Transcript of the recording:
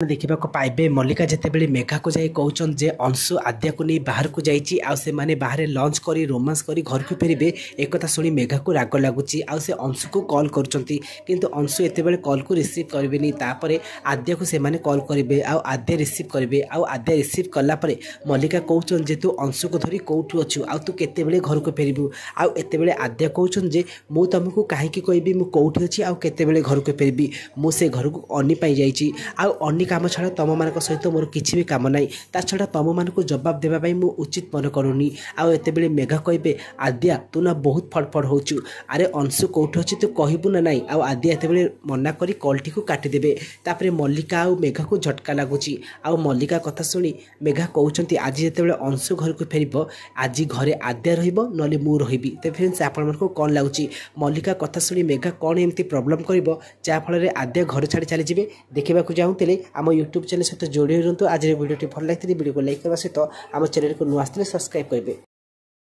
देखा पाइबे मल्लिका जितेबाला मेघा को जाए कहते जे अंशु आद्या को नहीं बाहर को जाइए आउ से माने बाहर लंच कर रोमांस कर घर को फेरबे एक कथा शुणी मेघा को राग लगुच आउ से अंशु को कॉल कर अंशु एत कॉल को रिसीव करेनि आद्या को से कॉल करेंगे आद्या रिसीव करेंगे आद्या रिसीव कलापर मल्लिका कहते जे तू अंशु को धरी कौटू अच्छु आ तू केत घर को फेरबू आते आद्या कहते जे मु तुमको कहीं कहबी मुझे कौटी अच्छी आते घर को फेरबी मुझे घर को अनी पाई जाइए आनी काम छड़ा तुम मान सहित मोर किसी भी काम ना ता छड़ा तुम मान को जवाब देवाई मु उचित मन करूनी आते मेघा कहे आद्या तू ना बहुत फड़फड़ होचु अरे अंशु कौटू अच्छी तू कहबू ना नाई आद्या एते मना करी कॉलटी को काटिदेवे तापर मल्लिका आ मेघा को झटका लगुच मल्लिका कथा शुणी मेघा कहते आज जिते अंशु घर को फेर आज घरे आद्या रही मु रही तो फ्रेंड्स आपण कौन लगुच मल्लिका कथा शुणी मेघा कौन एमती प्रोब्लेम कर जहाँफल आद्या घर छाड़ी चली देखा चाहूँगे आम यूट्यूब चैनल सहित जोड़ी रुहतु आज वीडियो भल लगी वीडियो को लाइक करने सहित आम चैनल को नुआ सब्सक्राइब करेंगे।